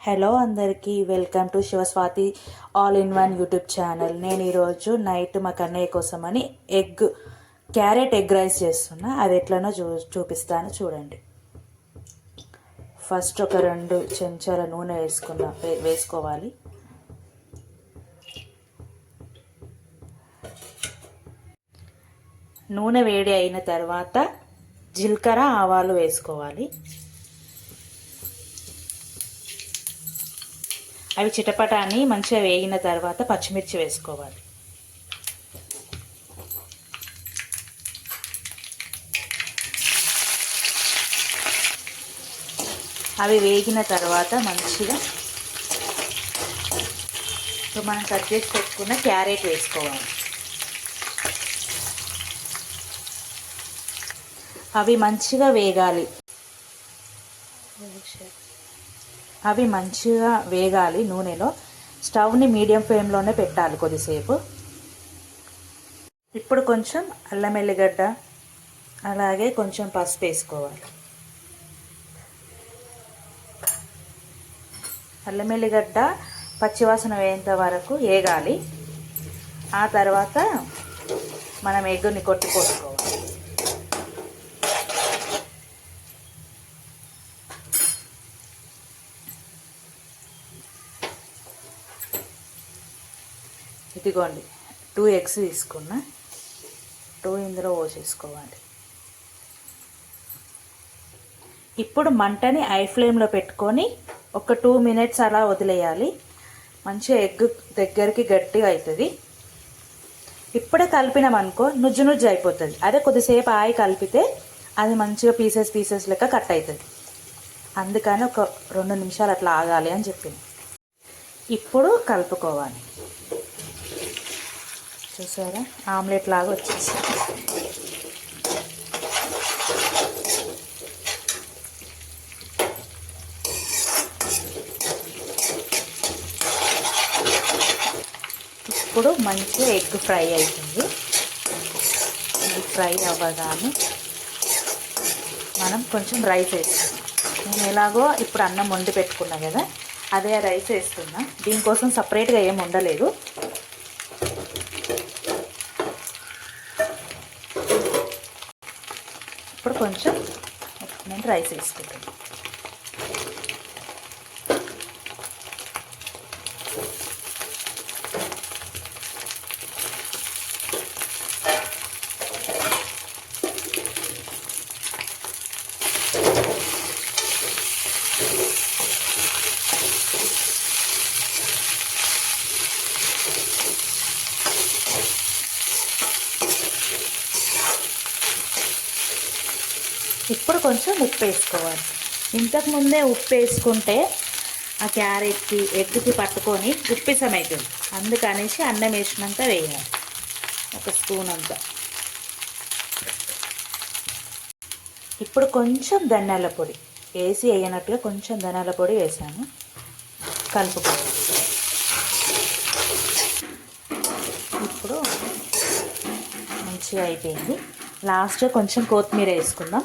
Hello అందరికీ welcome to Shivaswathi all in one YouTube channel. నేను ఈరోజు నైట్ మా కన్నయ్య కోసమని క్యారెట్ ఎగ్ రైస్ చేస్తున్నా. అది ఎట్లనో చూపిస్తాను చూడండి. ఫస్ట్ ఒక 2 చెంచాల నూనె వేసుకోవాలి. నూనె వేడి అయిన తర్వాత జీలకర్ర ఆవాలు వేసుకోవాలి. అవి చిటపటాన్ని మంచిగా వేగిన తర్వాత పచ్చిమిర్చి వేసుకోవాలి. అవి వేగిన తర్వాత మంచిగా మనం కట్ చేసి పెట్టుకున్న క్యారెట్ వేసుకోవాలి. అవి మంచిగా వేగాలి నూనెలో. స్టవ్ని మీడియం ఫ్లేమ్లోనే పెట్టాలి కొద్దిసేపు. ఇప్పుడు కొంచెం అల్లం ఎల్లిగడ్డ అలాగే కొంచెం పసుపు వేసుకోవాలి. అల్లం ఎల్లిగడ్డ పచ్చివాసన వేయేంత వరకు వేగాలి. ఆ తర్వాత మనం ఎగ్గుని కొట్టుకోవాలి. ఇదిగోండి 2 ఎగ్స్ తీసుకున్నా. 2 ఇందులో పోసేసుకోవాలి. ఇప్పుడు మంటని హై ఫ్లేమ్లో పెట్టుకొని ఒక 2 మినిట్స్ అలా వదిలేయాలి. మంచిగా ఎగ్ దగ్గరికి గట్టిగా అవుతుంది. ఇప్పుడే కలిపినామనుకో నుజ్జు అయిపోతుంది. అదే కొద్దిసేపు ఆయి కలిపితే అది మంచిగా పీసెస్ లెక్క కట్ అవుతుంది. అందుకని ఒక 2 నిమిషాలు అట్లా ఆగాలి అని చెప్పింది. ఇప్పుడు కలుపుకోవాలి. చూసారా, ఆమ్లెట్ లాగా వచ్చేసి. ఇప్పుడు మంచిగా ఎగ్ ఫ్రై అవుతుంది. ఎగ్ ఫ్రై అవ్వగానే మనం కొంచెం రైస్ వేస్తాం. నేను ఎలాగో ఇప్పుడు అన్నం వండి పెట్టుకున్నా కదా, అదే రైస్ వేస్తున్నా. దీనికోసం సపరేట్గా ఏం వండలేదు. ఇప్పుడు కొంచెం నేను రైస్ వేసుకుంటాను. ఇప్పుడు కొంచెం ఉప్పు వేసుకోవాలి. ఇంతకుముందే ఉప్పు వేసుకుంటే ఆ క్యారెట్కి ఎగ్కి పట్టుకొని ఉప్పిసం అవుతుంది. అందుకనేసి అన్నం వేసినాక వేయాలి. ఒక స్పూన్ అంతా. ఇప్పుడు కొంచెం ధనియాల పొడి వేయనట్టుగా కొంచెం ధనియాల పొడి వేసాను. కలుపుకోవాలి. ఇప్పుడు మంచిగా అయిపోయింది. లాస్ట్లో కొంచెం కొత్తిమీర వేసుకుందాం.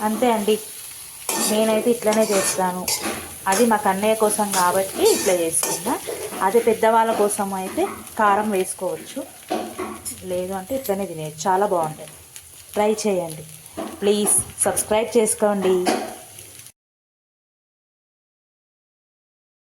అంతే అండి. నేనైతే ఇట్లనే చేస్తాను. అది మా కన్నయ్య కోసం కాబట్టి ఇట్లా చేసుకున్నా. అదే పెద్దవాళ్ళ కోసం అయితే కారం వేసుకోవచ్చు, లేదు అంటే ఇట్లనే తినేది. చాలా బాగుంటుంది. ట్రై చేయండి. ప్లీజ్ సబ్స్క్రైబ్ చేసుకోండి.